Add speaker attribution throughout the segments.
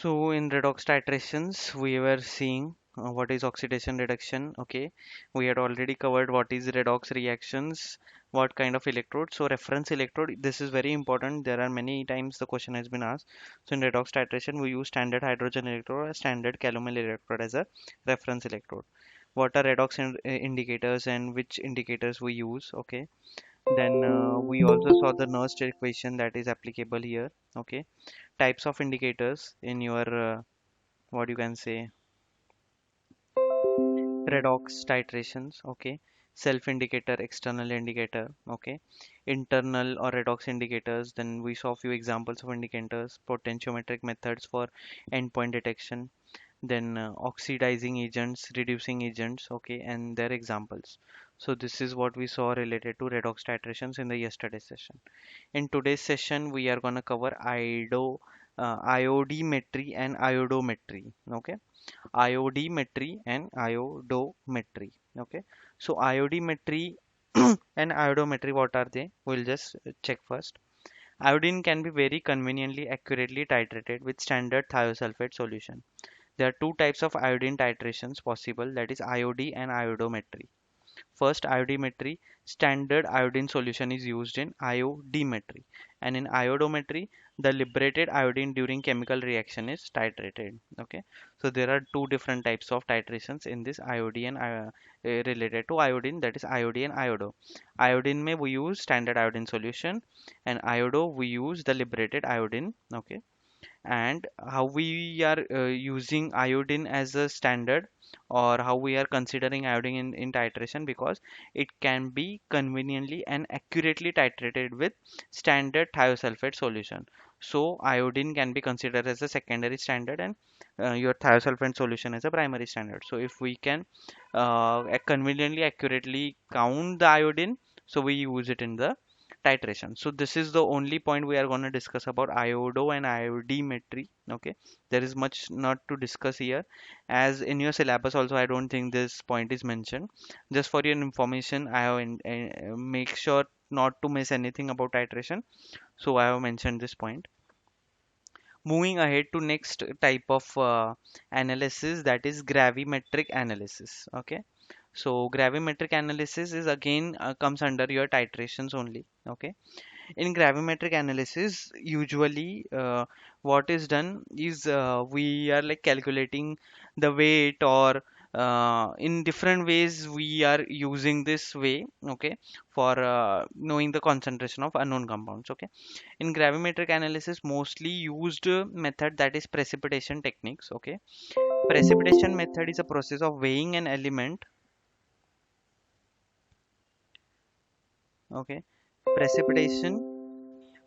Speaker 1: So in redox titrations, we were seeing what is oxidation reduction. Okay, we had already covered what is redox reactions, what kind of electrode. So reference electrode, this is very important. There are many times the question has been asked. So in redox titration, we use standard hydrogen electrode or standard calomel electrode as a reference electrode. What are redox indicators and which indicators we use? Okay, then we also saw the Nernst equation that is applicable here. Okay, types of indicators in your what you can say redox titrations. Okay, self indicator, external indicator. Okay, internal or redox indicators. Then we saw a few examples of indicators, potentiometric methods for endpoint detection, then oxidizing agents, reducing agents. Okay, and their examples. So this is what we saw related to redox titrations in the yesterday session. In today's session we are going to cover iodimetry and iodometry. Okay, iodimetry and iodometry. Okay, so iodimetry and iodometry, what are they? We'll just check first. Iodine can be very conveniently accurately titrated with standard thiosulfate solution. There are two types of iodine titrations possible, that is iod and iodometry. First, iodimetry, standard iodine solution is used in iodimetry, and in iodometry, the liberated iodine during chemical reaction is titrated. Okay, so there are two different types of titrations in this iod and related to iodine, that is iod and iodo. Iodine may we use standard iodine solution, and iodo we use the liberated iodine. Okay, and how we are using iodine as a standard, or how we are considering iodine in titration, because it can be conveniently and accurately titrated with standard thiosulfate solution. So iodine can be considered as a secondary standard, and your thiosulfate solution as a primary standard. So if we can conveniently accurately count the iodine, so we use it in the titration. So this is the only point we are going to discuss about iodo and iodimetry. Okay, there is much not to discuss here, as in your syllabus also I don't think this point is mentioned. Just for your information, I have make sure not to miss anything about titration, so I have mentioned this point. Moving ahead to next type of analysis, that is gravimetric analysis. Okay, so gravimetric analysis is again comes under your titrations only. Okay, in gravimetric analysis, usually what is done is we are like calculating the weight, or in different ways we are using this way. Okay, for knowing the concentration of unknown compounds. Okay, in gravimetric analysis, mostly used method, that is precipitation techniques. Okay, precipitation method is a process of weighing an element. Okay, precipitation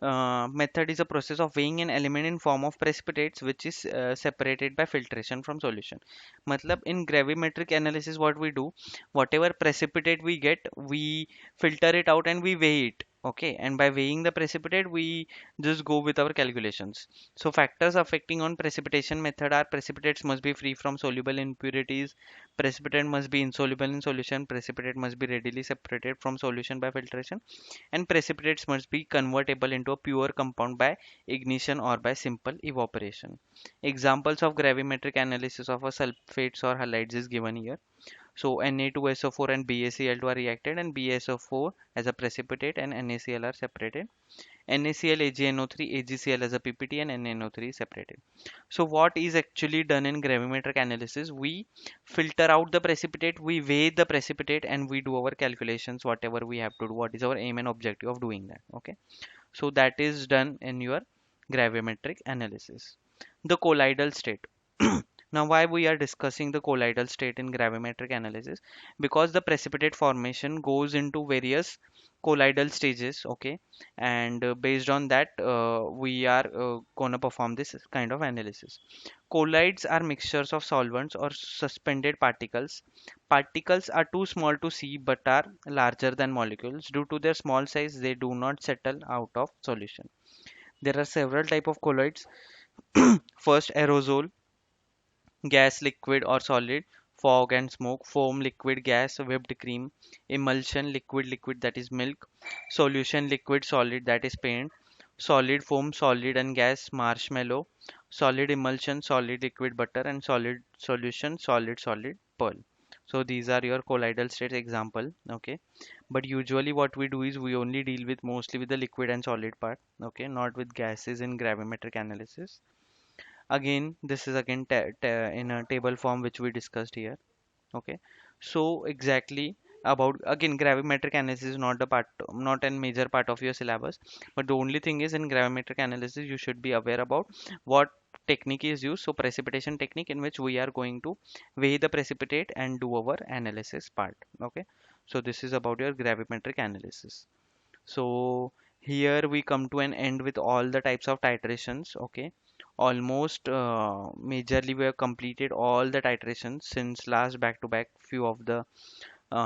Speaker 1: method is a process of weighing an element in form of precipitates, which is separated by filtration from solution. Matlab, in gravimetric analysis, what we do, whatever precipitate we get, we filter it out and we weigh it. Okay, and by weighing the precipitate, we just go with our calculations. So factors affecting on precipitation method are: precipitates must be free from soluble impurities, precipitate must be insoluble in solution, precipitate must be readily separated from solution by filtration, and precipitates must be convertible into a pure compound by ignition or by simple evaporation. Examples of gravimetric analysis of a sulfates or halides is given here. So Na2SO4 and BaCl2 are reacted, and BaSO4 as a precipitate and NaCl are separated. NaCl, AgNO3, AgCl as a PPT, and NaNO3 is separated. So what is actually done in gravimetric analysis? We filter out the precipitate, we weigh the precipitate, and we do our calculations, whatever we have to do. What is our aim and objective of doing that? Okay. So that is done in your gravimetric analysis. The colloidal state. Now, why we are discussing the colloidal state in gravimetric analysis? Because the precipitate formation goes into various colloidal stages. Okay, and based on that, we are gonna perform this kind of analysis. Colloids are mixtures of solvents or suspended particles. Particles are too small to see but are larger than molecules. Due to their small size, they do not settle out of solution. There are several type of colloids. First, aerosol, gas, liquid or solid; fog and smoke; foam, liquid, gas, whipped cream; emulsion, liquid, liquid, that is milk; solution, liquid, solid, that is paint; solid, foam, solid and gas, marshmallow; solid emulsion, solid liquid butter, and solid solution, solid pearl. So these are your colloidal state example. Okay, but usually what we do is we only deal with mostly with the liquid and solid part. Okay, not with gases in gravimetric analysis. Again, this is again in a table form which we discussed here. Okay, so exactly about, again, gravimetric analysis is not a part, not a major part of your syllabus, but the only thing is in gravimetric analysis you should be aware about what technique is used. So precipitation technique, in which we are going to weigh the precipitate and do our analysis part. Okay, so this is about your gravimetric analysis. So here we come to an end with all the types of titrations. Okay, almost majorly we have completed all the titrations since last back to back few of the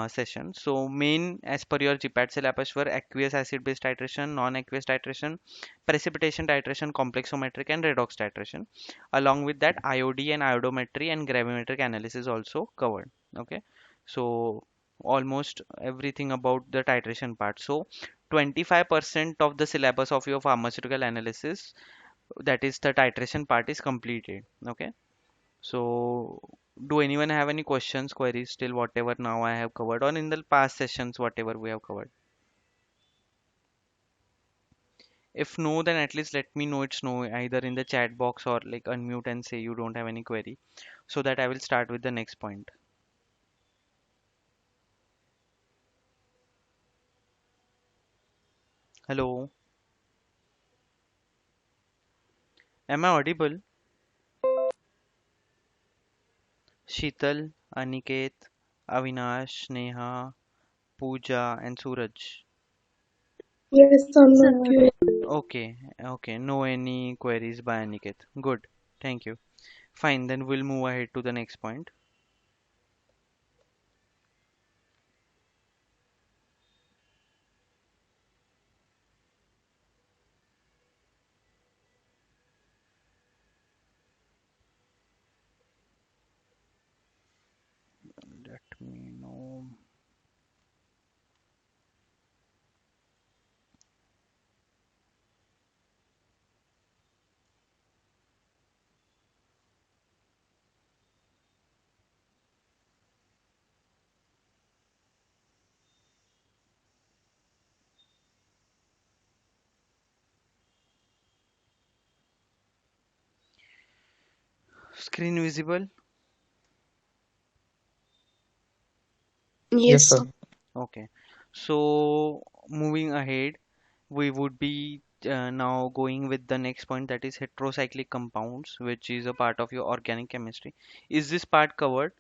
Speaker 1: sessions. So main as per your GPAT syllabus were aqueous acid base titration, non-aqueous titration, precipitation titration, complexometric and redox titration. Along with that, IOD and iodometry and gravimetric analysis also covered. Okay, so almost everything about the titration part. So 25% of the syllabus of your pharmaceutical analysis, that is the titration part, is completed. Okay, so do anyone have any questions, queries still whatever now I have covered, or in the past sessions whatever we have covered? If no, then at least let me know it's no, either in the chat box or like unmute and say you don't have any query, so that I will start with the next point. Hello, am I audible? Sheetal, Aniket, Avinash, Neha, Pooja and Suraj.
Speaker 2: Yes,
Speaker 3: Sir,
Speaker 2: I'm
Speaker 1: Okay, okay, no any queries by Aniket. Good, thank you. Fine, then we'll move ahead to the next point. Let me know. Screen visible?
Speaker 2: Yes, sir.
Speaker 1: Okay. So moving ahead, we would be now going with the next point, that is heterocyclic compounds, which is a part of your organic chemistry. Is this part covered?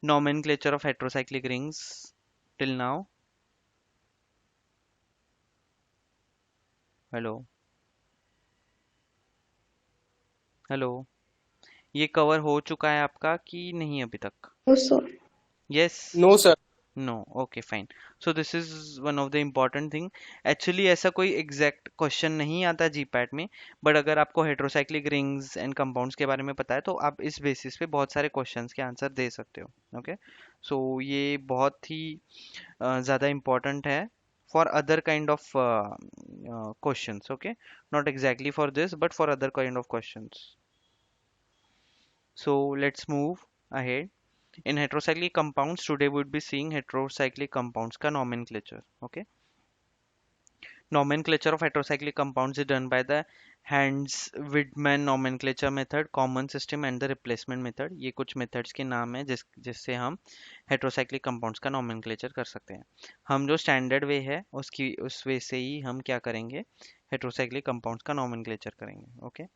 Speaker 1: Nomenclature of heterocyclic rings till now? Hello, hello, ये cover हो चुका है आपका कि नहीं अभी तक?
Speaker 2: No, sir.
Speaker 1: Yes?
Speaker 4: No, sir.
Speaker 1: No? Okay fine. So this is one of the important thing. Actually ऐसा कोई एग्जैक्ट क्वेश्चन नहीं आता जीपैट में, बट अगर आपको हेट्रोसाइक्लिक रिंग्स एंड कंपाउंड्स के बारे में पता है तो आप इस बेसिस पे बहुत सारे क्वेश्चंस के आंसर दे सकते हो. ओके, सो ये बहुत ही ज़्यादा इम्पॉर्टेंट है for other kind of questions. Okay, not exactly for this but for other kind of questions. So let's move ahead. In heterocyclic compounds, today we would be seeing heterocyclic compounds का nomenclature. Okay. Nomenclature of heterocyclic compounds is done by the Hans-Widman nomenclature method, common system and the replacement method. ये कुछ methods के नाम हैं जिससे हम heterocyclic compounds का nomenclature कर सकते हैं. हम जो standard way है उसकी उस way से ही हम क्या करेंगे, heterocyclic compounds का nomenclature करेंगे. Okay.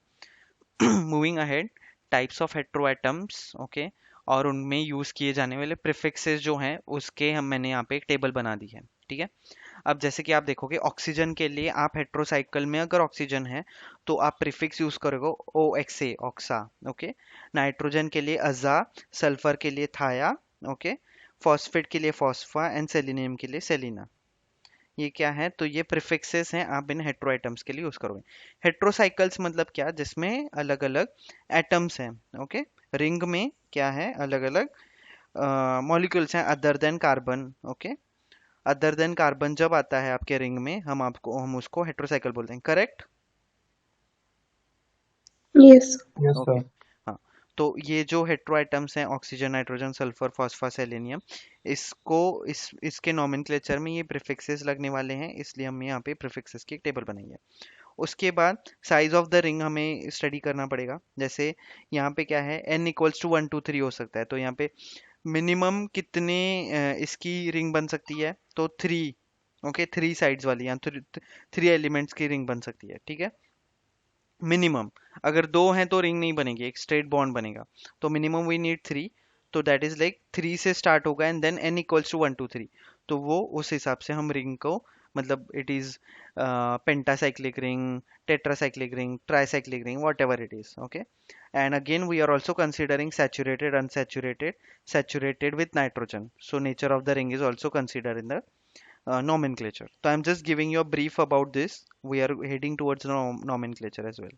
Speaker 1: Moving ahead, types of heteroatoms. Okay, और उनमें यूज किए जाने वाले प्रीफिक्सेस जो हैं उसके हम मैंने यहाँ पे एक टेबल बना दी है. ठीक है, अब जैसे कि आप देखोगे ऑक्सीजन के लिए आप हेट्रोसाइकिल में अगर ऑक्सीजन है तो आप प्रीफिक्स यूज करोगे ओ एक्स ए, ऑक्सा. ओके, नाइट्रोजन के लिए अजा, सल्फर के लिए थाया. ओके, फॉस्फेट के लिए फॉस्फा एंड सेलिनियम के लिए सेलिना. ये क्या है, तो ये प्रीफिक्सेस हैं, आप इन हेट्रो एटम्स के लिए यूज करोगे. हेट्रोसाइकल्स मतलब क्या, जिसमें अलग अलग एटम्स हैं. ओके, रिंग में क्या है, अलग अलग मॉलिक्यूल्स हैं other than carbon. Okay, other than carbon जब आता है आपके रिंग में हम उसको हेट्रोसाइकिल बोलते हैं. Correct?
Speaker 2: Yes.
Speaker 3: Yes,
Speaker 1: okay.
Speaker 3: sir.
Speaker 1: हाँ, तो ये जो हेट्रो एटम्स हैं, oxygen, nitrogen, sulphur, phosphor, selenium, इसको इसके नोमेनक्लेचर में ये प्रीफिक्सेस लगने वाले हैं, इसलिए हमने यहाँ पे प्रीफिक्सेस की एक टेबल बनाई है। उसके बाद साइज ऑफ द रिंग हमें स्टडी करना पड़ेगा। जैसे यहाँ पे क्या है, n इक्वल्स टू 1 2 3 हो सकता है, तो यहाँ पे मिनिमम कितने इसकी रिंग बन सकती है, तो 3। ओके, 3 साइड्स वाली, यहाँ 3 एलिमेंट्स की रिंग बन सकती है, ठीक है। मिनिमम, अगर दो हैं तो रिंग नहीं बनेगी, एक स्ट्रेट बॉन्ड बनेगा, तो मिनिमम वी नीड 3। तो दैट इज लाइक 3 से स्टार्ट होगा and then n equals to 1 2 3, तो वो उस हिसाब से हम रिंग को, मतलब it is pentacyclic ring, tetracyclic ring, tricyclic ring, whatever it is, okay. And again we are also considering saturated, unsaturated, saturated with nitrogen, so nature of the ring is also considered in the nomenclature. So I'm just giving you a brief about this. We are heading towards nomenclature as well.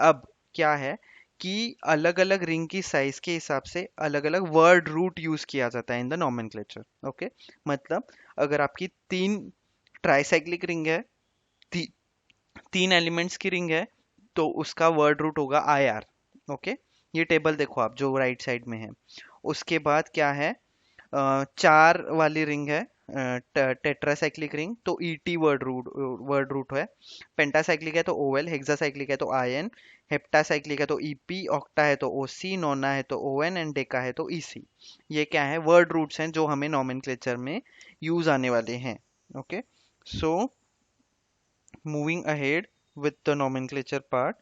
Speaker 1: अब क्या है कि अलग अलग ring की size के हिसाब से अलग अलग वर्ड रूट यूज किया जाता है इन द नोमेनक्लेचर, ओके। मतलब अगर आपकी तीन ट्राइसाइक्लिक रिंग है, ती, तीन एलिमेंट्स की रिंग है, तो उसका वर्ड रूट होगा आई आर, ओके। ये टेबल देखो आप जो राइट साइड में है। उसके बाद क्या है, चार वाली रिंग है, टेट्रासाइक्लिक रिंग, तो ई टी वर्ड रूट है। पेंटासाइक्लिक है तो ओ एल, हेक्सासाइक्लिक है तो आई एन, हेप्टासाइक्लिक है तो ई पी, ऑक्टा है तो ओ सी, नोना है तो ओ एन एंड डेका है तो ई सी। ये क्या है, वर्ड रूट्स हैं जो हमें नोमेनक्लेचर में यूज आने वाले हैं, okay. So moving ahead with the nomenclature part,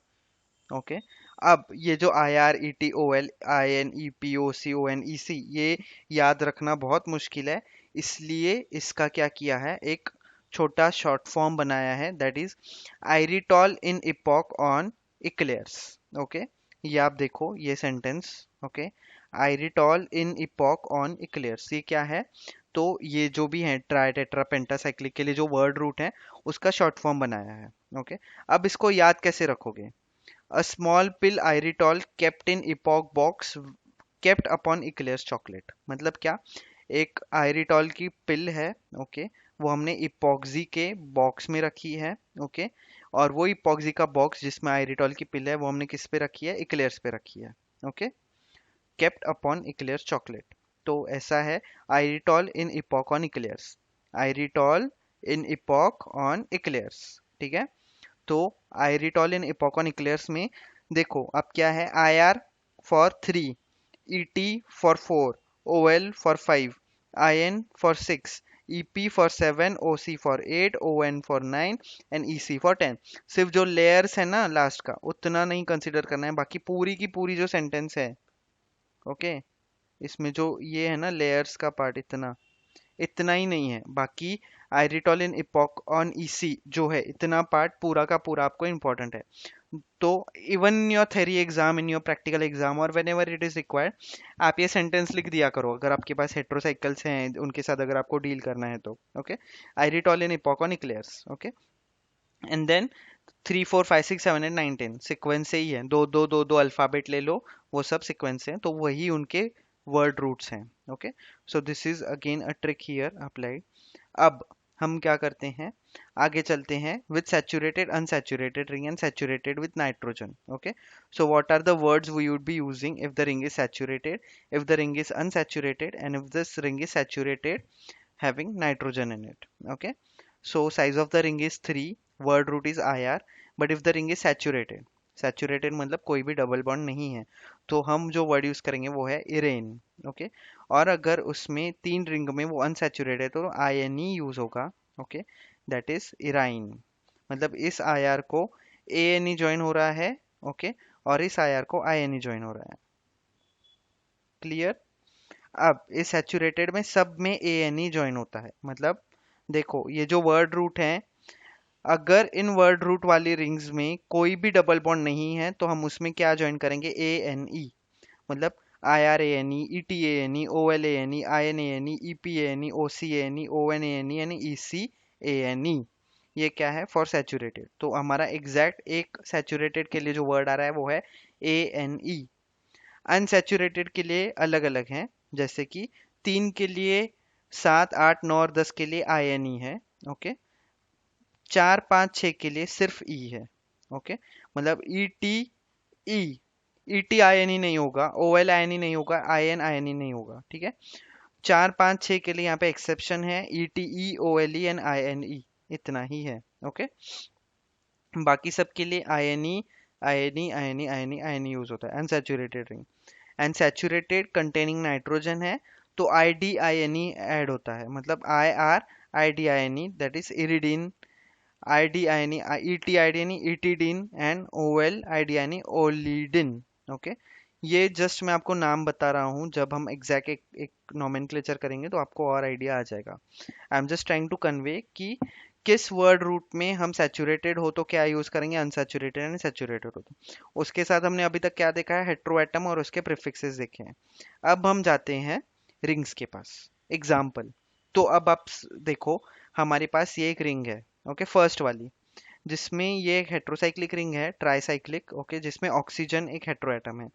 Speaker 1: okay. अब ये जो I R, E T, O L, I N, E P, O C, O N, E C, ये याद रखना बहुत मुश्किल है, इसलिए इसका क्या किया है, एक छोटा शॉर्ट फॉर्म बनाया है, that is iritol in epoch on eclairs, okay. ये आप देखो ये sentence, okay. Iritol in epoch on eclairs, ये क्या है, तो ये जो भी है ट्राई टेट्रा पेंटासाइक्लिक के लिए जो वर्ड रूट है, उसका शॉर्ट फॉर्म बनाया है, ओके। अब इसको याद कैसे रखोगे, a small pill erythritol kept in epoch box kept upon eclairs chocolate, मतलब क्या, एक आयरिटॉल की पिल है, ओके, वो हमने इपॉक्सी के बॉक्स में रखी है, ओके। और वो इपॉक्सी का बॉक्स जिसमें आयरिटॉल की पिल है, वो हमने किस पे रखी है, इक्लेयर्स पे रखी है, okay. Kept upon eclairs chocolate, तो ऐसा है, iritol in epoch on eclairs, iritol in epoch on eclairs, ठीक है। तो आयरिटॉल इन इपॉकॉन इक्लेयर्स में देखो अब क्या है, I R for 3, E T for 4, O L for 5, I N for 6, E P for 7, O C for 8, O N for 9 and E C for 10। सिर्फ जो लेयर्स है ना लास्ट का, उतना नहीं कंसिडर करना है, बाकी पूरी की पूरी जो सेंटेंस है, ओके, इसमें जो ये है ना लेयर्स का पार्ट, इतना इतना ही नहीं है, बाकी आयरिटॉल इन इपॉक ऑन ईसी जो है, इतना पार्ट पूरा का पूरा आपको इंपॉर्टेंट है। तो even in your theory exam, in your practical exam और whenever it is required, आप ये सेंटेंस लिख दिया करो अगर आपके पास हेट्रोसाइकल्स हैं उनके साथ अगर आपको डील करना है तो, okay. Iritol in epoch on eclairs, okay. And then 3 4 5 6 7 8 9 10 sequence से ही है, दो दो दो दो अल्फाबेट ले लो, वो सब सिक्वेंस हैं, तो वही उनके वर्ड रूट्स हैं, okay. So this is again a trick here applied. अब हम क्या करते हैं, आगे चलते हैं with saturated, unsaturated ring and saturated with nitrogen, okay. So what are the words we would be using if the ring is saturated, if the ring is unsaturated, and if this ring is saturated having nitrogen in it, okay. So size of the ring is 3, word root is IR, but if the ring is saturated, saturated मतलब कोई भी double bond नहीं है, तो हम जो word use करेंगे वो है इरेन, ओके। और अगर उसमें तीन रिंग में वो अनसैचुरेटेड है तो आई एन ई यूज होगा, ओके, दैट इज इराइन। मतलब इस आई आर को ए एन ई ज्वाइन हो रहा है, ओके, और इस आई आर को आई एन ई ज्वाइन हो रहा है, क्लियर। अब इस सैचुरेटेड में सब में ए एन ई ज्वाइन होता है, मतलब देखो ये जो वर्ड रूट है, अगर इन वर्ड रूट वाली रिंग्स में कोई भी डबल बॉन्ड नहीं है तो हम उसमें क्या ज्वाइन करेंगे, ए एन ई, मतलब I R A N E, T A N E, O L A N E, I N A N E, P A N E, O C A N E, O N A N E, यानी E C A N ई। ये क्या है, for saturated, तो हमारा exact एक saturated के लिए जो वर्ड आ रहा है वो है ए एन ई। अनसैचुरेटेड के लिए अलग अलग हैं, जैसे कि 3 के लिए, 7 8 9 और 10 के लिए आई एन ई है, ओके। 4 5 6 के लिए सिर्फ ई है, ओके। मतलब E T E, E T I N E नहीं होगा, ओ एल आई एन ई नहीं होगा, आई एन ई नहीं होगा, ठीक है। 4 5 6 के लिए यहाँ पे एक्सेप्शन है, E T E O L E and I N E, इतना ही है। ओके, बाकी सब के लिए I N E I N E I N E I N E I N E use होता है। Unsaturated ring, unsaturated containing nitrogen है तो I D I N E add होता है, मतलब I R I D I N E, that is iridine, I D I N E, E T I D N E etidine, and O L I D I N E olidine. Okay, ये just मैं आपको नाम बता रहा हूँ, जब हम exact एक नोमेनक्लेचर करेंगे तो आपको और आइडिया आ जाएगा। I am just trying to convey कि किस वर्ड रूट में हम सैचुरेटेड हो तो क्या यूज करेंगे, अनसैचुरेटेड एंड सैचुरेटेड हो तो। उसके साथ हमने अभी तक क्या देखा है, हेट्रोएटम और उसके प्रीफिक्सेस देखे हैं। अब हम जाते हैं रिंग्स के पास, एग्जाम्पल। तो अब आप देखो, हमारे पास ये एक रिंग है, ओके, फर्स्ट वाली, जिसमें ये एक हेट्रोसाइक्लिक रिंग है, ट्राईसाइक्लिक, ओके, जिसमें ऑक्सीजन एक हेट्रोएटम है।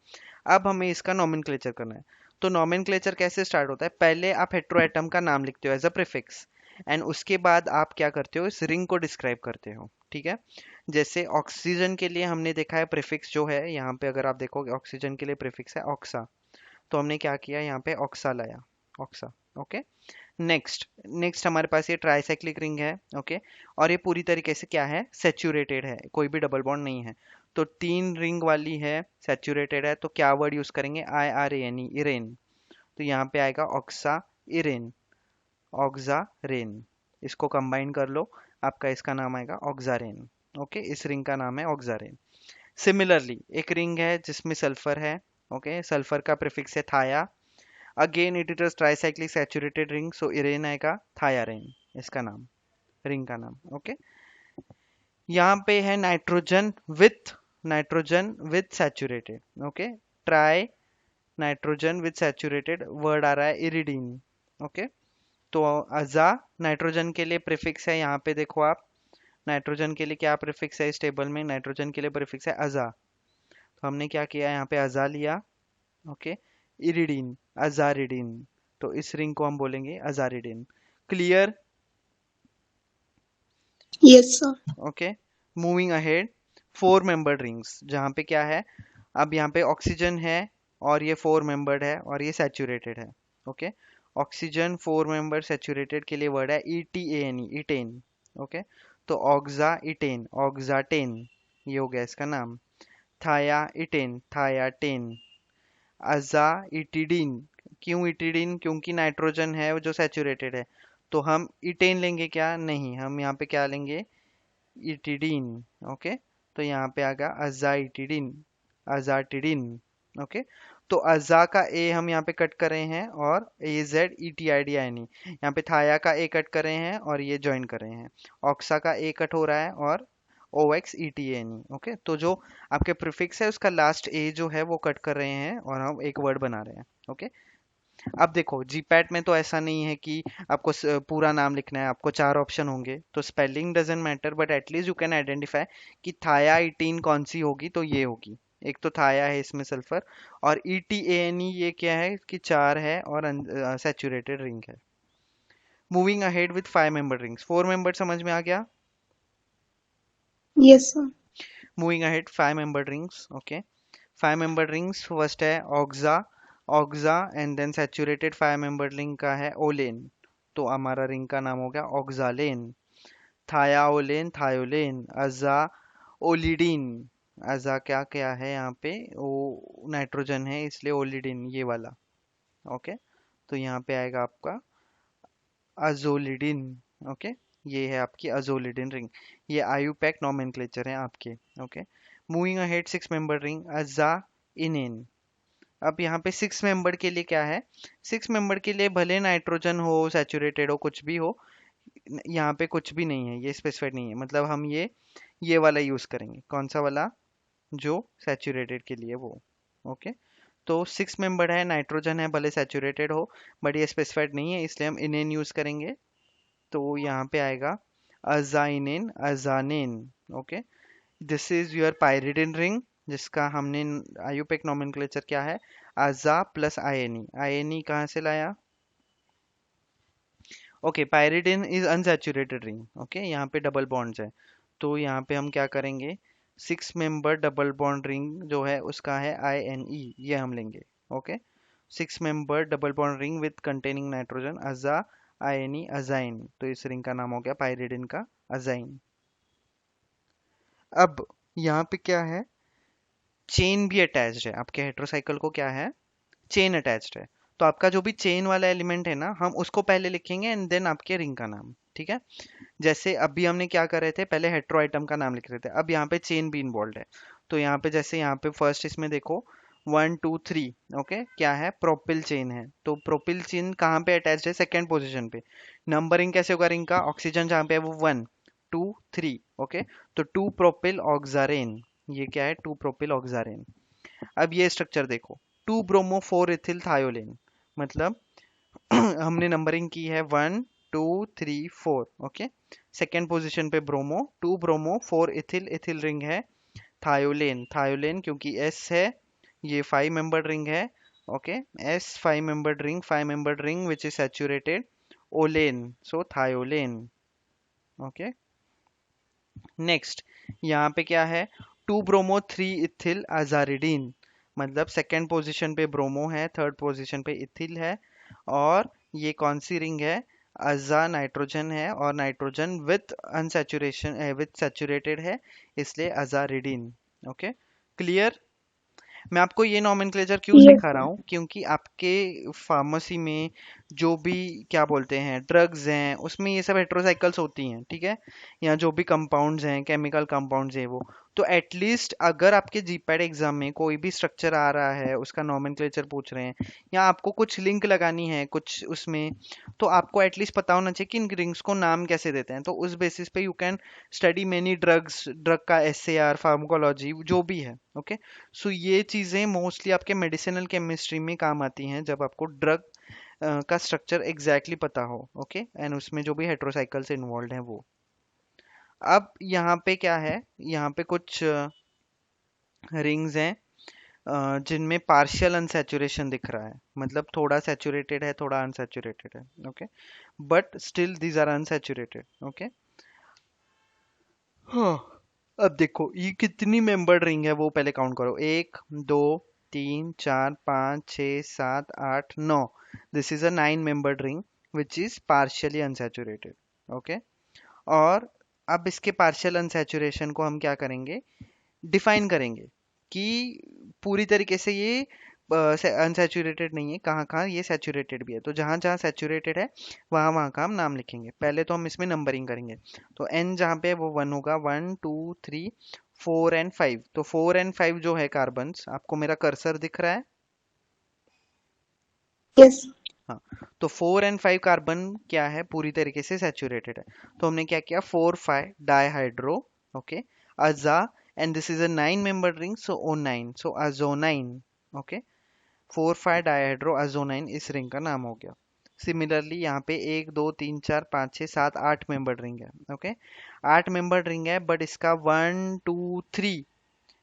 Speaker 1: अब हमें इसका नोमेनक्लेचर करना है। तो नोमेनक्लेचर कैसे स्टार्ट होता है, पहले आप हेट्रोएटम का नाम लिखते हो एज अ प्रीफिक्स, एंड उसके बाद आप क्या करते हो, इस रिंग को डिस्क्राइब करते हो, ठीक है। जैसे ऑक्सीजन के लिए हमने देखा है प्रीफिक्स जो है यहाँ पे, अगर आप देखोगे ऑक्सीजन के लिए प्रीफिक्स है ऑक्सा, तो हमने क्या किया यहाँ पे ऑक्सा लाया, ऑक्सा। ओके, नेक्स्ट नेक्स्ट हमारे पास ये ट्राईसाइक्लिक रिंग है, ओके, और ये पूरी तरीके से क्या है, सेचुरेटेड है, कोई भी डबल बॉन्ड नहीं है। तो 3 रिंग वाली है, सेचुरेटेड है, तो क्या वर्ड यूज करेंगे, आई आर ए एन ई, इरेन। तो यहाँ पे आएगा ऑक्सा इरेन, ऑक्सारेन। इसको कंबाइन कर लो, आपका इसका नाम आएगा ऑक्सारेन। ओके, इस रिंग का नाम है ऑक्सारेन। सिमिलरली एक रिंग है जिसमें सल्फर है, ओके, सल्फर का प्रीफिक्स है thia, again it is tricyclic saturated ring, so irane आएगा थायारेन, इसका नाम, रिंग का नाम। ओके, यहाँ पे है nitrogen with saturated, okay, tri nitrogen with saturated, word आ रहा है इरिडीन। ओके, तो अजा नाइट्रोजन के लिए प्रीफिक्स है, यहाँ पे देखो आप, नाइट्रोजन के लिए क्या प्रीफिक्स है इस टेबल में, नाइट्रोजन के लिए प्रीफिक्स है अजा, तो हमने क्या किया, यहाँ पे अजा लिया, ओके, इरिडीन, अजारिडीन, तो इस रिंग को हम बोलेंगे aziridine. Clear?
Speaker 2: Yes, sir.
Speaker 1: Okay, moving ahead, 4 membered rings, जहाँ पे क्या है, अब यहाँ पे ऑक्सीजन है और ये 4 मेंबर्ड है और ये सैचुरेटेड है। ओके, ऑक्सीजन 4 मेंबर सैचुरेटेड के लिए वर्ड है E T A N E, etane. Okay, तो ऑक्सा इटेन, ऑक्साटेन, ये हो गया इसका नाम। थाया इटेन, थायाटेन। अजा इटिडीन, क्यों इटिडीन, क्योंकि नाइट्रोजन है वो जो सैचुरेटेड है, तो हम इटेन लेंगे क्या, नहीं, हम यहाँ पे क्या लेंगे, इटिडीन। ओके, तो यहाँ पे आ गया अजाइटिडीन, अजाटिडीन। ओके, तो अजा का ए हम यहाँ पे कट कर रहे हैं और A Z E T I D I N E, यहाँ पे थाया का ए कट कर रहे हैं और ये ज्वाइन कर रहे हैं। ऑक्सा का ए कट हो रहा है और O X E T N E. Okay, तो जो आपके प्रीफिक्स है उसका लास्ट ए जो है वो कट कर रहे हैं और हम एक वर्ड बना रहे हैं। ओके, अब देखो जीपैट में तो ऐसा नहीं है कि आपको पूरा नाम लिखना है, आपको 4 ऑप्शन होंगे, तो spelling doesn't matter, but at least you can identify कि थाया इटीन कौन सी होगी, तो ये होगी। एक तो थाया है इसमें सल्फर, और ई टी ए एन ई ये क्या है कि 4 है और सैचुरेटेड रिंग है। Moving ahead with 5 member rings, 4 member समझ में आ गया।
Speaker 2: Yes, sir.
Speaker 1: Moving ahead 5 member rings, okay, 5 member rings, first है oxa, oxa and then saturated 5 member ring का है ओलेन, तो हमारा रिंग का नाम हो गया ऑक्सालेन। थायाओलेन, थायोलेन, अजा ओलिडीन, अजा क्या क्या है यहाँ पे, वो नाइट्रोजन है इसलिए ओलिडीन ये वाला। ओके, तो यहाँ पे आएगा आपका अजोलिडीन। ओके, ये है आपकी अजोलिडीन रिंग, ये आयुपैक नॉमेनक्लेचर है आपके। Okay, moving ahead 6 member ring अजा इनेन। अब यहाँ पे 6 मेंबर के लिए क्या है, 6 मेंबर के लिए भले नाइट्रोजन हो सैचुरेटेड हो कुछ भी हो, यहाँ पे कुछ भी नहीं है, ये स्पेसिफाइड नहीं है, मतलब हम ये वाला यूज करेंगे, कौन सा वाला, जो सैचुरेटेड के लिए वो। ओके, तो 6 मेंबर है, नाइट्रोजन है भले सैचुरेटेड हो, बट ये स्पेसिफाइड नहीं है इसलिए हम इनेन यूज करेंगे, तो यहाँ पे आएगा azinane, azanane. Okay, this is your pyridine ring, जिसका हमने आयुपेक नोमेनक्लेचर क्या है, अजा प्लस आयनी, आयनी कहाँ से लाया, okay, pyridine is unsaturated ring. Okay, यहाँ पे डबल बॉन्ड्स है, तो यहाँ पे हम क्या करेंगे, six member double bond ring जो है उसका है INE, ये हम लेंगे। Okay, six member double bond ring with containing nitrogen अजा INE अजाइन, तो इस रिंग का नाम हो गया पाइरिडिन का अजाइन। अब यहाँ पे क्या है, चेन भी अटैच्ड है आपके हेट्रोसाइकिल को, क्या है, चेन अटैच्ड है। तो आपका जो भी चेन वाला एलिमेंट है ना, हम उसको पहले लिखेंगे एंड देन आपके रिंग का नाम, ठीक है। जैसे अभी हमने क्या कर रहे थे, पहले हेट्रो आइटम का नाम लिख रहे थे, अब यहाँ पे चेन भी इन्वॉल्व है। तो यहाँ पे जैसे यहाँ पे फर्स्ट इसमें देखो 1 2 3, ओके, क्या है, प्रोपिल चेन है। तो प्रोपिल चेन कहाँ पे अटैच्ड है, सेकेंड पोजिशन पे। नंबरिंग कैसे होगा रिंग का, ऑक्सीजन जहाँ पे है वो 1 2 3, ओके। तो 2 प्रोपिल ऑक्सारेन, ये क्या है, 2 प्रोपिल ऑक्सारेन। अब ये स्ट्रक्चर देखो, 2 ब्रोमो 4 इथिल थायोलेन, मतलब हमने नंबरिंग की है 1 2 3 4, ओके। सेकेंड पोजीशन पे bromo, 2 bromo 4 ethyl, ethyl ring है। थायोलेन, थायोलेन क्योंकि एस है, ये 5 मेंबर्ड रिंग है, okay. S 5 membered ring which is saturated, olane, so thiolane, okay. Next यहाँ पे क्या है, 2 ब्रोमो 3 इथिल अजारिडीन, मतलब सेकेंड पोजीशन पे ब्रोमो है, थर्ड पोजीशन पे इथिल है, और ये कौन सी रिंग है, अजा नाइट्रोजन है, और nitrogen with unsaturation with saturated है, इसलिए अजारिडीन। Okay, clear. मैं आपको ये नॉमेनक्लेचर क्यों
Speaker 2: Yes,
Speaker 1: सिखा रहा
Speaker 2: sir.
Speaker 1: हूँ, क्योंकि आपके फार्मेसी में जो भी क्या बोलते हैं ड्रग्स हैं, उसमें ये सब हेट्रोसाइकल्स होती हैं, ठीक है। या जो भी कंपाउंड्स हैं, केमिकल कंपाउंड्स हैं वो, तो एटलीस्ट अगर आपके जीपैड एग्जाम में कोई भी स्ट्रक्चर आ रहा है, उसका नॉमेनक्लेचर पूछ रहे हैं, या आपको कुछ लिंक लगानी है कुछ उसमें, तो आपको एटलीस्ट पता होना चाहिए कि इन रिंग्स को नाम कैसे देते हैं। तो उस बेसिस पे you can study many drugs, drug का SAR, फार्माकोलॉजी जो भी है, ओके। सो ये चीज़ें मोस्टली आपके मेडिसिनल केमिस्ट्री में काम आती हैं, जब आपको ड्रग का स्ट्रक्चर एग्जैक्टली पता हो, ओके, एंड उसमें जो भी हेट्रोसाइकल से इन्वॉल्व हैं वो। अब यहाँ पे क्या है, यहाँ पे कुछ रिंग्स हैं जिनमें पार्शियल अनसैचुरेशन दिख रहा है, मतलब थोड़ा सैचुरेटेड है, थोड़ा अनसैचुरेटेड है, okay, but still these are unsaturated, okay. हाँ, अब देखो ये कितनी मेंबर्ड रिंग है वो पहले काउंट करो, 1 2 3 4 5 6 7 8 9, this is a 9 membered ring which is partially unsaturated, okay. और अब इसके पार्शियल अनसैचुरेशन को हम क्या करेंगे, डिफाइन करेंगे कि पूरी तरीके से ये अनसैचुरेटेड नहीं है, कहाँ कहाँ ये सैचुरेटेड भी है। तो जहाँ जहाँ सैचुरेटेड है वहाँ वहाँ का हम नाम लिखेंगे। पहले तो हम इसमें नंबरिंग करेंगे, तो एन जहाँ पे है वो 1 होगा, 1 2 3 4 एंड 5। तो 4 एंड 5 जो है कार्बन, आपको मेरा कर्सर दिख रहा है,
Speaker 2: Yes.
Speaker 1: हाँ। तो 4 एंड 5 कार्बन क्या है, पूरी तरीके से सैचुरेटेड है। तो हमने क्या किया, 4 5 dihydro, okay, aza, and this is a 9 membered ring, so O9, so azonine, okay. 4 5 dihydro azonine इस रिंग का नाम हो गया। सिमिलरली यहाँ पे 1 2 3 4 5 6 7 8 मेंबर्ड रिंग है, ओके। 8 मेंबर्ड रिंग है, बट इसका 1 2 3,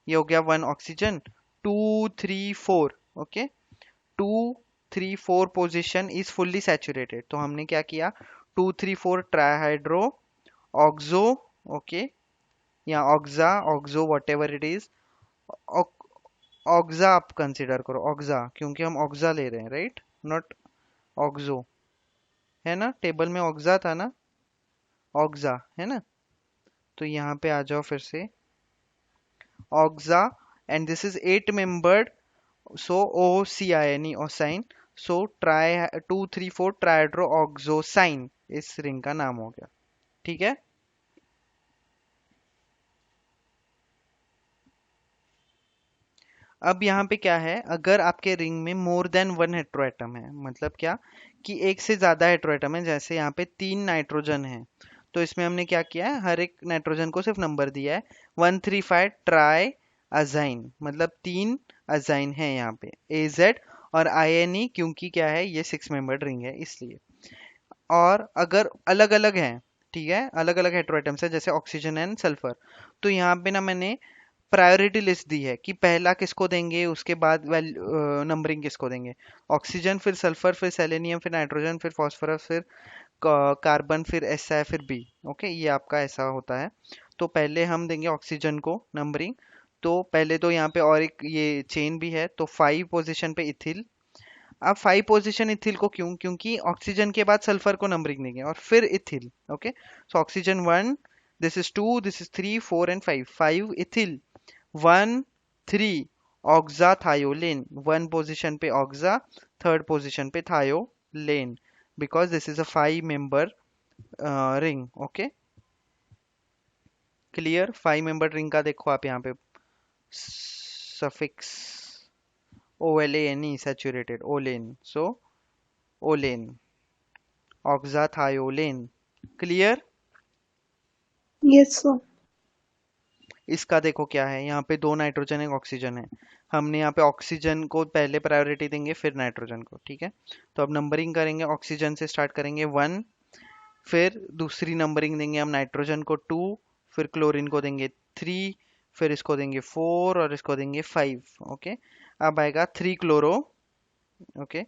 Speaker 1: ये हो गया 1 oxygen, 2 3 4, okay. 2 3 4 position is fully saturated, तो हमने क्या किया, 2 3 4 ट्राईहाइड्रो ऑक्सो, ओके, या oxa, oxo, whatever it is, oxa आप कंसिडर करो, ऑक्सा, क्योंकि हम ऑक्सा ले रहे हैं, राइट, नॉट ऑक्सो, है ना, टेबल में ऑक्सा था ना, ऑक्सा है ना। तो यहाँ पे आ जाओ फिर से, oxa, and this is 8 membered, so OCINE ocine, so tri 2 3 4 trihydro oxocine इस रिंग का नाम हो गया, ठीक है। अब यहाँ पे क्या है, अगर आपके रिंग में मोर देन 1 हेट्रोएटम है, मतलब क्या, कि एक से ज्यादा हेट्रोएटम है, जैसे यहाँ पे 3 नाइट्रोजन है, तो इसमें हमने क्या किया है, हर एक नाइट्रोजन को सिर्फ नंबर दिया है, 1 3 5 ट्राई अजाइन, मतलब 3 अजाइन है यहाँ पे, AZ, और INE क्योंकि क्या है, ये 6 मेंबर्ड रिंग है इसलिए। और अगर अलग अलग हैं, ठीक है, अलग अलग हेट्रोएटम्स है, जैसे ऑक्सीजन एंड सल्फर, तो यहाँ पे ना मैंने प्रायोरिटी लिस्ट दी है कि पहला किसको देंगे, उसके बाद नंबरिंग किसको देंगे, ऑक्सीजन, फिर सल्फर, फिर सेलेनियम, फिर नाइट्रोजन, फिर फास्फोरस, फिर कार्बन, फिर SI, फिर बी, ओके, ये आपका ऐसा होता है। तो पहले हम देंगे ऑक्सीजन को नंबरिंग। तो पहले तो यहाँ पे और एक ये चेन भी है, तो 5 पोजीशन पे इथिल। अब 5 पोजीशन इथिल को क्यों, क्योंकि ऑक्सीजन के बाद सल्फर को नंबरिंग देंगे और फिर ethyl. Okay, so oxygen 1, this is 2, this is 3, 4 and 5, 5 ethyl, 1 3 oxathioline, 1 position पे ऑक्सा, थर्ड पोजीशन पे thiolane, because this is a 5 member ring. Okay, clear. 5 member ring का देखो आप यहाँ पे suffix OLANE, saturated olane, so olane, oxathiolane. Clear.
Speaker 2: Yes, sir.
Speaker 1: इसका देखो क्या है, यहाँ पे 2 नाइट्रोजन एक ऑक्सीजन है। हमने यहाँ पे ऑक्सीजन को पहले प्रायोरिटी देंगे फिर नाइट्रोजन को, ठीक है। तो अब नंबरिंग करेंगे, ऑक्सीजन से स्टार्ट करेंगे 1, फिर दूसरी नंबरिंग देंगे हम नाइट्रोजन को 2, फिर क्लोरीन को देंगे 3, फिर इसको देंगे 4 और इसको देंगे 5। ओके, अब आएगा 3 क्लोरो। Okay,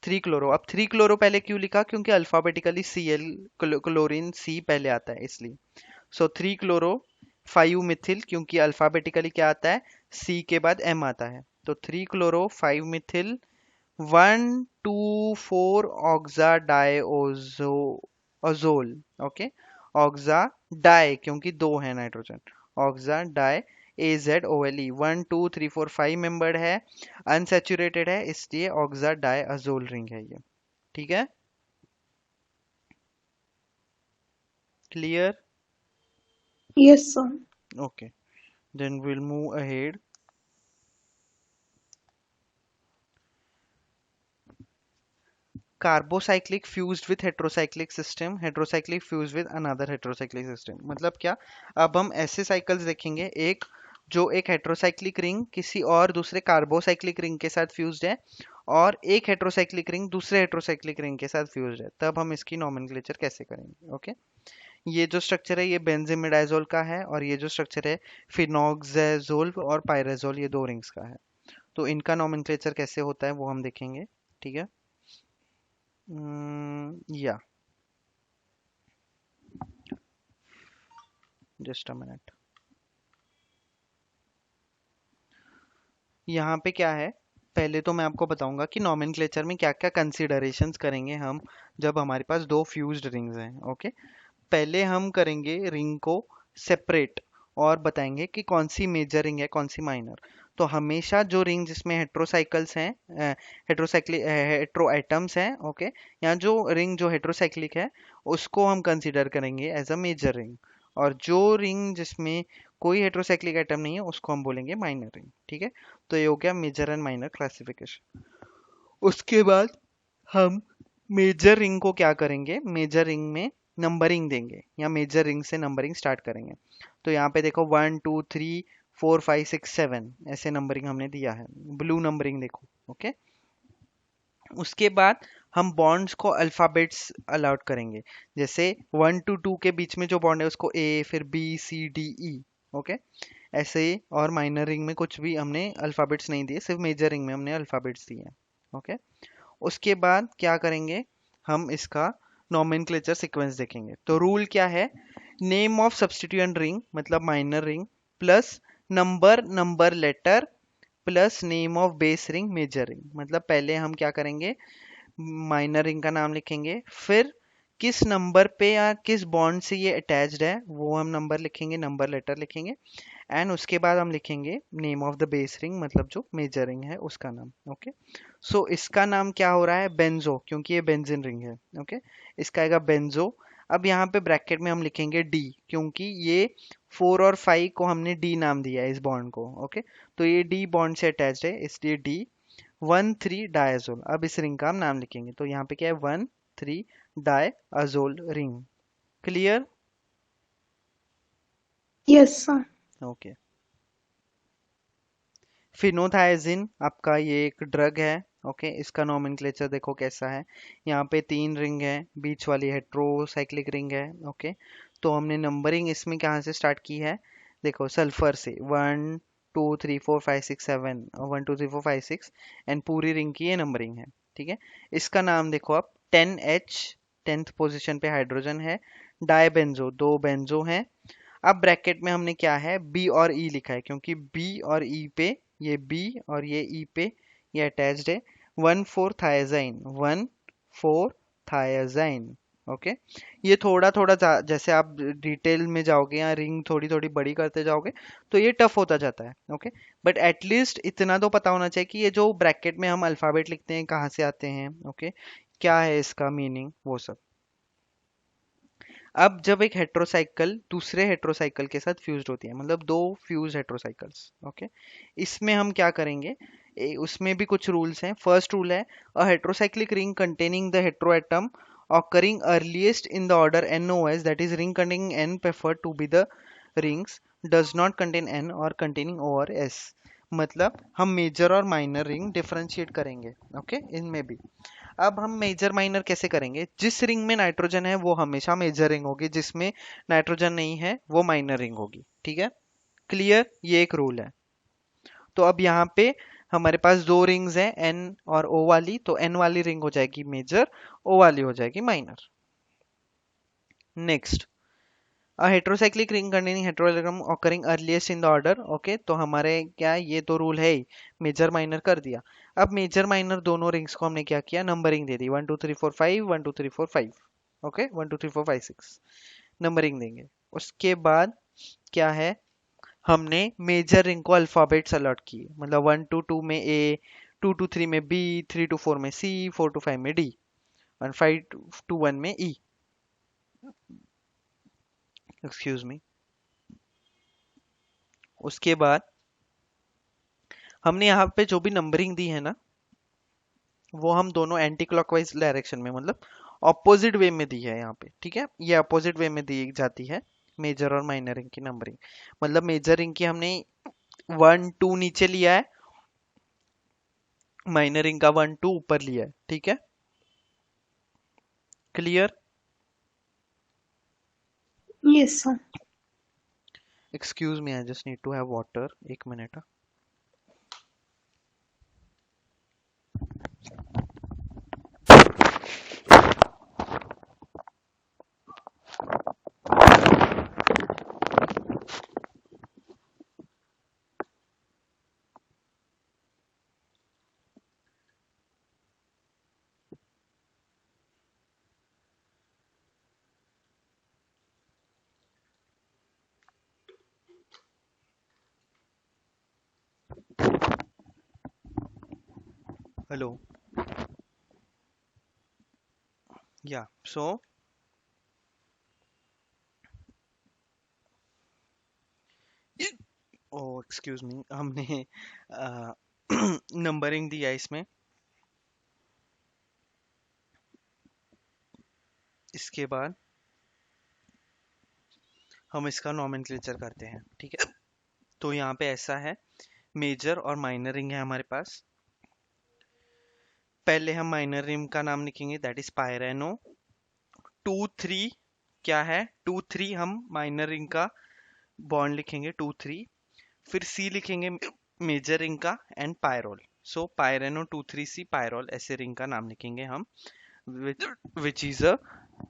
Speaker 1: 3 chloro. अब 3 क्लोरो पहले क्यों लिखा, क्योंकि अल्फाबेटिकली Cl, क्लोरीन C पहले आता है इसलिए। सो 3 क्लोरो 5 मिथिल, क्योंकि अल्फाबेटिकली क्या आता है, C के बाद M आता है। तो 3 क्लोरो 5 मिथिल 1 2 4 ऑक्सा डाइओजो अजोल। ओके, ऑक्सा डाई क्योंकि 2 है नाइट्रोजन, ऑक्सा डाई AZOLE, 1 2 3 4 5 मेंबर्ड है, अनसेचुरेटेड है, इसलिए ऑक्सा डाई अजोल रिंग है ये। ठीक है, clear.
Speaker 2: Yes, sir.
Speaker 1: Okay, then will move ahead. Carbocyclic fused with heterocyclic system, heterocyclic fused with another heterocyclic system. मतलब क्या, अब हम ऐसे साइकिल्स देखेंगे, एक जो एक हेट्रोसाइक्लिक रिंग किसी और दूसरे कार्बोसाइक्लिक रिंग के साथ फ्यूज्ड है, और एक हेट्रोसाइक्लिक रिंग दूसरे हेट्रोसाइक्लिक रिंग के साथ फ्यूज्ड है, तब हम इसकी नॉमेनक्लेचर कैसे करेंगे। ओके, ये जो स्ट्रक्चर है ये बेंजीमिडाजोल का है, और ये जो स्ट्रक्चर है फिनोक्साजोल और पायराजोल, ये 2 रिंग्स का है। तो इनका नॉमेनक्लेचर कैसे होता है वो हम देखेंगे। ठीक है, या जस्ट अ मिनट। यहाँ पे क्या है, पहले तो मैं आपको बताऊंगा कि नॉमेनक्लेचर में क्या क्या कंसीडरेशंस करेंगे हम जब हमारे पास 2 फ्यूज्ड रिंग्स हैं। ओके, पहले हम करेंगे रिंग को सेपरेट और बताएंगे कि कौन सी मेजर रिंग है कौन सी माइनर। तो हमेशा जो रिंग जिसमें हेट्रोसाइकल्स हैं, हेट्रोसाइक्लिक हेट्रो एटम्स हैं, ओके, या जो रिंग जो हेट्रोसाइक्लिक है उसको हम कंसीडर करेंगे एज अ मेजर रिंग, और जो रिंग जिसमें कोई हेट्रोसाइक्लिक एटम नहीं है उसको हम बोलेंगे माइनर रिंग। ठीक है, तो ये हो गया मेजर एंड माइनर क्लासिफिकेशन। उसके बाद हम मेजर रिंग को क्या करेंगे, मेजर रिंग में नंबरिंग देंगे, या मेजर रिंग से नंबरिंग स्टार्ट करेंगे। तो यहाँ पे देखो 1 2 3 4 5 6 7 ऐसे नंबरिंग हमने दिया है, ब्लू नंबरिंग देखो। ओके, उसके बाद हम बॉन्ड्स को अल्फाबेट्स अलाउड करेंगे, जैसे 1 टू 2 के बीच में जो बॉन्ड है उसको ए, फिर B C D E. Okay, ऐसे ही, और माइनर रिंग में कुछ भी हमने अल्फाबेट्स नहीं दिए, सिर्फ मेजर रिंग में हमने अल्फाबेट्स दिए हैं। ओके, उसके बाद क्या करेंगे, हम इसका नॉमेनक्लेचर सीक्वेंस देखेंगे। तो रूल क्या है, नेम ऑफ सब्स्टिट्यूएंट रिंग मतलब minor ring plus number number letter plus name of base ring major ring. मतलब पहले हम क्या करेंगे, माइनर रिंग का नाम लिखेंगे, फिर किस नंबर पे या किस बॉन्ड से ये अटैच्ड है वो हम नंबर लिखेंगे, नंबर लेटर लिखेंगे, एंड उसके बाद हम लिखेंगे name of the base ring मतलब जो मेजर रिंग है उसका नाम। ओके, सो इसका नाम क्या हो रहा है, बेंजो, क्योंकि ये बेंजीन रिंग है। ओके, इसका आएगा बेंजो। अब यहाँ पे ब्रैकेट में हम लिखेंगे डी, क्योंकि ये 4 और 5 को हमने डी नाम दिया है इस बॉन्ड को। ओके, तो ये डी बॉन्ड से अटैच्ड है इसलिए डी। 1 3 डायजोल, अब इस रिंग का हम नाम लिखेंगे, तो यहाँ पे क्या है 1 3 diazole ring. Clear.
Speaker 2: Yes, sir.
Speaker 1: Okay, phenothiazine आपका ये एक ड्रग है। ओके, इसका नॉमेनक्लेचर देखो कैसा है, यहाँ पे 3 रिंग है, बीच वाली हेट्रोसाइक्लिक रिंग है। ओके, तो हमने नंबरिंग इसमें कहाँ से स्टार्ट की है, देखो सल्फर से 1 2 3 4 5 6 7, 1 2 3 4 5 6, एंड पूरी रिंग की ये नंबरिंग है। ठीक है, इसका नाम देखो आप 10H, 10th पोजिशन पे हाइड्रोजन है, डाई बेंजो, 2 बेंजो हैं, अब ब्रैकेट में हमने क्या है, बी और ई लिखा है, क्योंकि बी और ई पे, ये बी और ये ई पे ये अटैच्ड है। 1,4-thiazine, 1,4-thiazine। ओके, ये थोड़ा थोड़ा जैसे आप डिटेल में जाओगे या रिंग थोड़ी थोड़ी बड़ी करते जाओगे तो ये टफ होता जाता है। ओके, बट एटलीस्ट इतना तो पता होना चाहिए कि ये जो ब्रैकेट में हम अल्फाबेट लिखते हैं कहाँ से आते हैं। ओके, क्या है इसका मीनिंग, वो सब। अब जब एक हेट्रोसाइकिल दूसरे हेट्रोसाइकिल के साथ फ्यूज्ड होती है, मतलब दो फ्यूज हेट्रोसाइकिल्स, ओके, इसमें हम क्या करेंगे, उसमें भी कुछ रूल्स हैं। फर्स्ट रूल है, a heterocyclic ring containing the heteroatom occurring earliest in the order NOS, that is ring containing N preferred to be the rings, does not contain N or containing O or S। मतलब हम major और minor ring differentiate करेंगे। Okay, इनमें भी अब हम major minor कैसे करेंगे, जिस रिंग में नाइट्रोजन है वो हमेशा मेजर रिंग होगी, जिसमें नाइट्रोजन नहीं है वो माइनर रिंग होगी। ठीक है, क्लियर, ये एक रूल है। तो अब यहाँ पे हमारे पास दो रिंग्स हैं, एन और ओ वाली, तो एन वाली रिंग हो जाएगी मेजर, ओ वाली हो जाएगी minor. Next, a heterocyclic ring containing heteroatom occurring earliest in the order. Okay, तो हमारे क्या, ये तो रूल है ही, मेजर माइनर कर दिया। अब मेजर माइनर दोनों रिंग्स को हमने क्या किया, नंबरिंग दे दी, 1 2 3 4 5, 1 2 3 4 5। ओके, 1 2 3 4 5 6 नंबरिंग देंगे। उसके बाद क्या है, हमने मेजर रिंग को अल्फाबेट्स अलॉट किए, मतलब 1 टू 2 में ए, 2 टू 3 में बी, 3 टू 4 में सी, 4 टू 5 में डी, और 5 टू 1 में ई। Excuse me. उसके बाद हमने यहाँ पे जो भी नंबरिंग दी है ना, वो हम दोनों एंटी क्लॉकवाइज डायरेक्शन में, मतलब ऑपोजिट वे में दी है यहाँ पे। ठीक है, ये अपोजिट वे में दी जाती है मेजर और माइनर रिंग की नंबरिंग। मतलब मेजर रिंग की हमने 1 2 नीचे लिया है, माइनर रिंग का 1 2 ऊपर लिया है। ठीक है, clear.
Speaker 2: Yes, sir.
Speaker 1: Excuse me, I just need to have water, एक मिनट। हेलो, या सो ओ एक्सक्यूज मी, हमने नंबरिंग दिया इसमें। इसके बाद हम इसका नॉमेनक्लेचर करते हैं। ठीक है, तो यहाँ पे ऐसा है, मेजर और माइनर रिंग है हमारे पास। पहले हम माइनर रिंग का नाम लिखेंगे, दैट इज पायरेनो। 2 3 क्या है, 2 3 हम माइनर रिंग का बॉन्ड लिखेंगे, 2 3। फिर सी लिखेंगे मेजर रिंग का, and pyrrole. So pyrano 2 3 C pyrrole, ऐसे रिंग का नाम लिखेंगे हम, which is a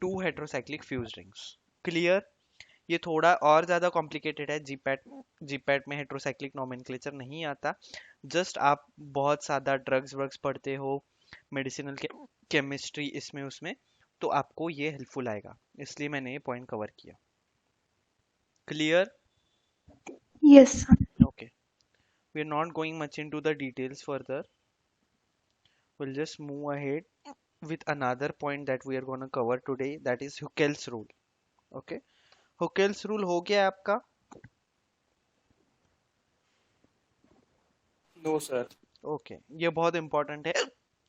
Speaker 1: two heterocyclic fuse rings. Clear. ये थोड़ा और ज़्यादा कॉम्प्लिकेटेड है, जीपैट, जीपैट में हेट्रोसाइक्लिक नोमेनक्लेचर नहीं आता। जस्ट आप बहुत सादा ड्रग्स वग्स पढ़ते हो, मेडिसिनल केमिस्ट्री इसमें उसमें, तो आपको ये हेल्पफुल आएगा, इसलिए मैंने ये पॉइंट कवर किया। Clear.
Speaker 2: Yes, sir.
Speaker 1: Okay, we are not going much into the details further, we'll just move ahead with another point that we are going to cover today, that is Huckel's rule. Okay, Huckel's rule हो गया आपका।
Speaker 3: No sir.
Speaker 1: Okay, ये बहुत important है,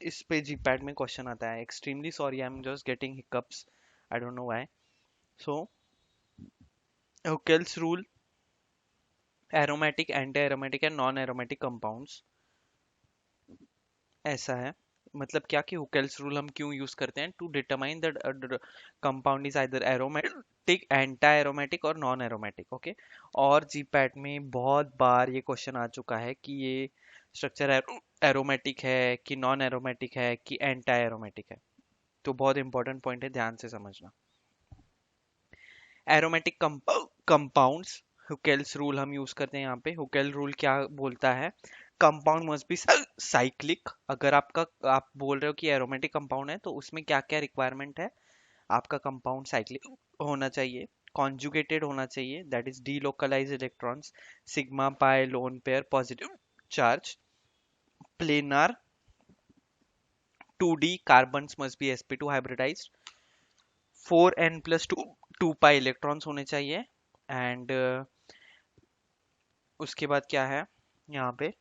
Speaker 1: इस पे GPAT में question आता है। Extremely sorry, I am just getting hiccups, I don't know why. So Huckel's rule, aromatic, anti aromatic and non aromatic compounds, ऐसा है। मतलब क्या कि हुकेल्स रूल हम क्यों यूज करते हैं, to determine that compound is either aromatic, anti aromatic और नॉन एरोमेटिक। ओके, और जीपैट में बहुत बार ये क्वेश्चन आ चुका है कि ये स्ट्रक्चर एरोमेटिक है कि नॉन एरोमेटिक है कि एंटी एरोमेटिक है। तो बहुत इंपॉर्टेंट पॉइंट है, ध्यान से समझना। एरोमेटिक कंपाउंड्स, हुकेल्स रूल हम यूज करते हैं यहाँ पे। हुकेल रूल क्या बोलता है, कंपाउंड मस्ट बी साइक्लिक। अगर आपका आप बोल रहे हो कि एरोमेटिक कंपाउंड है तो उसमें क्या क्या रिक्वायरमेंट है, आपका कंपाउंड साइक्लिक होना चाहिए, कॉन्जुगेटेड होना चाहिए, that is delocalise electrons, sigma pi lone pair positive charge, planar 2d carbons must be sp2 hybridised, 4n plus 2 pi electrons होने चाहिए, एंड उसके बाद क्या है यहाँ पे,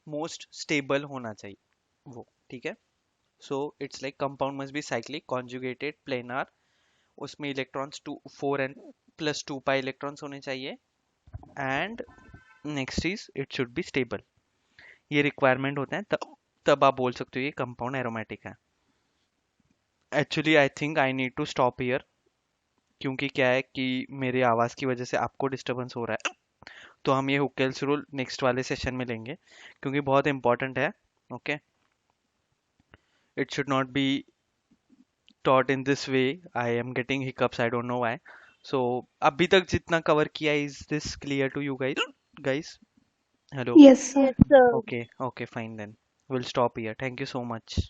Speaker 1: मोस्ट स्टेबल होना चाहिए वो, ठीक है। So it's like compound must be cyclic, conjugated, planar, उसमें electrons 4n plus 2 pi electrons होने चाहिए, and next is it should be stable. ये रिक्वायरमेंट होते हैं, तब आप बोल सकते हो ये कंपाउंड एरोमेटिक है। Actually I think I need to stop here, क्योंकि क्या है कि मेरी आवाज़ की वजह से आपको डिस्टरबेंस हो रहा है। तो हम ये हुकेल्स रूल नेक्स्ट वाले सेशन में लेंगे, क्योंकि बहुत इंपॉर्टेंट है। Okay, it should not be taught in this way. I am getting hiccups, I don't know why. So अभी तक जितना कवर किया, is this clear to you guys? Hello.
Speaker 2: Yes, sir.
Speaker 3: Yes, sir.
Speaker 1: Okay, okay, fine then, we'll stop here. Thank you so much.